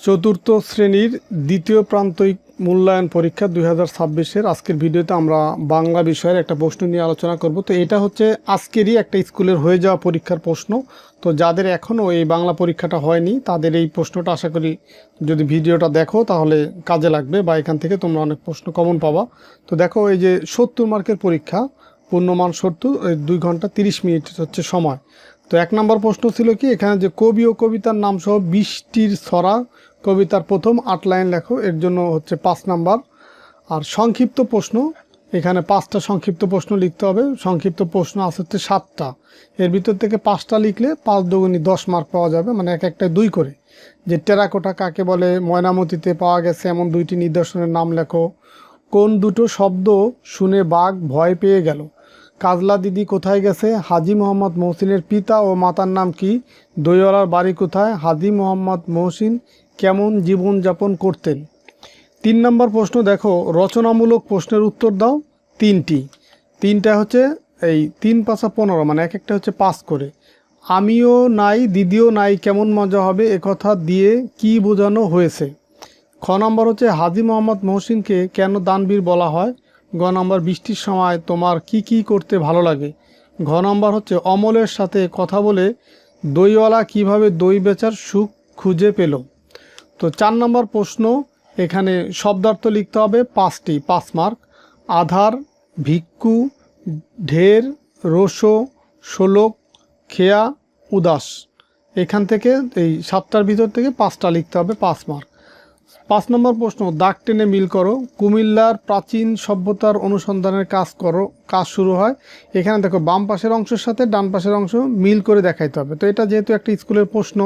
চতুর্থ শ্রেণীর দ্বিতীয় প্রান্তিক মূল্যায়ন পরীক্ষা 2026-এর আজকের ভিডিওতে আমরা বাংলা বিষয়ের একটা প্রশ্ন নিয়ে আলোচনা করব। তো এটা হচ্ছে আজকেরই একটা স্কুলের হয়ে যাওয়া পরীক্ষার প্রশ্ন। তো যাদের এখনও এই বাংলা পরীক্ষাটা হয়নি তাদের এই প্রশ্নটা আশা করি যদি ভিডিওটা দেখো তাহলে কাজে লাগবে বা এখান থেকে তোমরা অনেক প্রশ্ন কমন পাবা। তো দেখো, এই যে 70 মার্কের পরীক্ষা, পূর্ণমান 70, 2 ঘন্টা 30 মিনিট হচ্ছে সময়। তো 1 নম্বর প্রশ্ন ছিল কি, এখানে যে কবি ও কবিতার নাম সহ 20টির ছড়া কবিতার প্রথম 8 লাইন লেখো, এর জন্য হচ্ছে 5 নাম্বার। আর সংক্ষিপ্ত প্রশ্ন, এখানে 5টা সংক্ষিপ্ত প্রশ্ন লিখতে হবে। সংক্ষিপ্ত প্রশ্ন আছে হচ্ছে 7টা, এর ভিতর থেকে 5টা লিখলে 5 দুগুণী 10 মার্ক পাওয়া যাবে, মানে এক একটা 2 করে। যে টেরাকোটা কাকে বলে, ময়নামতিতে পাওয়া গেছে এমন 2টি নিদর্শনের নাম লেখো। কোন দুটো শব্দ শুনে বাঘ ভয় পেয়ে গেল? কাজলা দিদি কোথায় গেছে? হাজী মোহাম্মদ মহসিনের পিতা ও মাতার নাম কি? দইওয়ালার বাড়ি কোথায়? হাজী মোহাম্মদ মহসিন কেমন জীবনযাপন করতেন? 3 নম্বর প্রশ্ন দেখো, রচনামূলক প্রশ্নের উত্তর দাও 3টা হচ্ছে এই 3 পাঁচা 15, মানে এক একটা হচ্ছে 5 করে। আমিও নাই দিদিও নাই কেমন মজা হবে একথা দিয়ে কি বোঝানো হয়েছে? খ নম্বর হচ্ছে হাজী মোহাম্মদ মহসিনকে কেন দানবীর বলা হয়? গ নম্বর বৃষ্টির সময় তোমার কি কি করতে ভালো লাগে? ঘ নম্বর হচ্ছে অমলের সাথে কথা বলে দইওয়ালা কিভাবে দই বেচার সুখ খুঁজে পেল? তো 4 নম্বর প্রশ্ন, এখানে শব্দার্থ লিখতে হবে 5টি, 5 মার্ক। আধার, ভিক্ষু, ঢের, রোশো, শোলক, খেয়া, উদাস। এখান থেকে এই 7টার ভিতর থেকে 5টা লিখতে হবে, 5 মার্ক। 5 নম্বর প্রশ্ন, দাগ টেনে মিল করো। কুমিল্লার প্রাচীন সভ্যতার অনুসন্ধানের কাজ শুরু হয়। এখানে দেখো বাম পাশের অংশের সাথে ডান পাশের অংশ মিল করে দেখাইতে হবে। তো এটা যেহেতু একটা স্কুলের প্রশ্ন,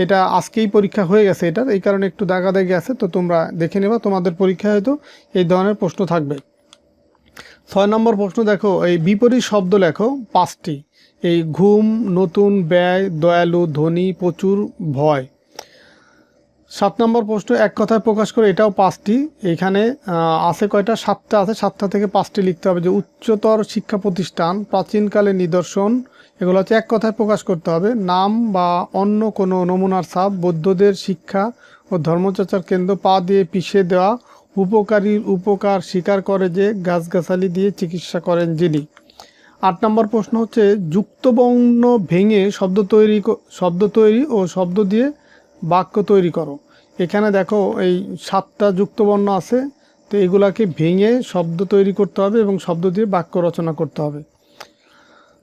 এটা আজকেই পরীক্ষা হয়ে গেছে, এটার এই কারণে একটু দাগাদাগি আছে, তো তোমরা দেখে নেবা, তোমাদের পরীক্ষায় হয়তো এই ধরনের প্রশ্ন থাকবে। 6 নম্বর প্রশ্ন দেখো, এই বিপরীত শব্দ লেখো 5টি। এই ঘুম, নতুন, ব্যয়, দয়ালু, ধনী, প্রচুর, ভয়। 7 নম্বর প্রশ্ন, এক কথায় প্রকাশ করে, এটাও 5টি। এখানে আছে কয়টা? 7টা আছে, 7টা থেকে 5টি লিখতে হবে। যে উচ্চতর শিক্ষা প্রতিষ্ঠান, প্রাচীনকালের নিদর্শন, এগুলো হচ্ছে এক কথায় প্রকাশ করতে হবে। নাম বা অন্য কোনো নমুনার ছাপ, বৌদ্ধদের শিক্ষা ও ধর্মচর্চার কেন্দ্র, পা দিয়ে পিষে দেওয়া, উপকারীর উপকার স্বীকার করে যে, গাছগাছালি দিয়ে চিকিৎসা করেন যিনি। 8 নম্বর প্রশ্ন হচ্ছে যুক্তবর্ণ ভেঙে শব্দ তৈরি ও শব্দ দিয়ে বাক্য তৈরি করো। এখানে দেখো এই 7টা যুক্তবর্ণ আছে, তো এগুলাকে ভেঙে শব্দ তৈরি করতে হবে এবং শব্দ দিয়ে বাক্য রচনা করতে হবে।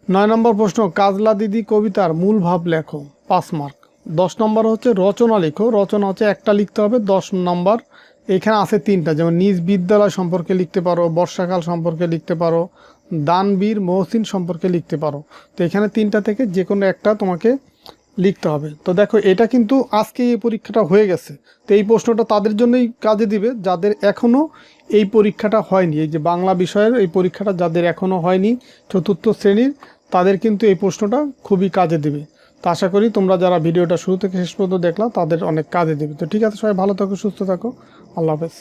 9 নম্বর প্রশ্ন, কাজলা দিদি কবিতার মূল ভাব লেখো, 5 মার্ক। 10 নম্বর হচ্ছে রচনা লেখো। রচনা হচ্ছে একটা লিখতে হবে, 10 নম্বর। এখানে আছে 3টা, যেমন নিজ বিদ্যালয় সম্পর্কে লিখতে পারো, বর্ষাকাল সম্পর্কে লিখতে পারো, দানবীর মহসিন সম্পর্কে লিখতে পারো। তো এখানে 3টা থেকে যে কোনো একটা তোমাকে লিখতে হবে। তো দেখো, এটা কিন্তু আজকে এই পরীক্ষাটা হয়ে গেছে, তো এই প্রশ্নটা তাদের জন্যই কাজে দিবে যাদের এখনও এই পরীক্ষাটা হয়নি। এই যে বাংলা বিষয়ের এই পরীক্ষাটা যাদের এখনও হয়নি, 4র্থ শ্রেণীর, তাদের কিন্তু এই প্রশ্নটা খুবই কাজে দেবে। তো আশা করি তোমরা যারা ভিডিওটা শুরু থেকে শেষ পর্যন্ত দেখলা তাদের অনেক কাজে দেবে। তো ঠিক আছে, সবাই ভালো থাকো, সুস্থ থাকো, আল্লাহ হাফেজ।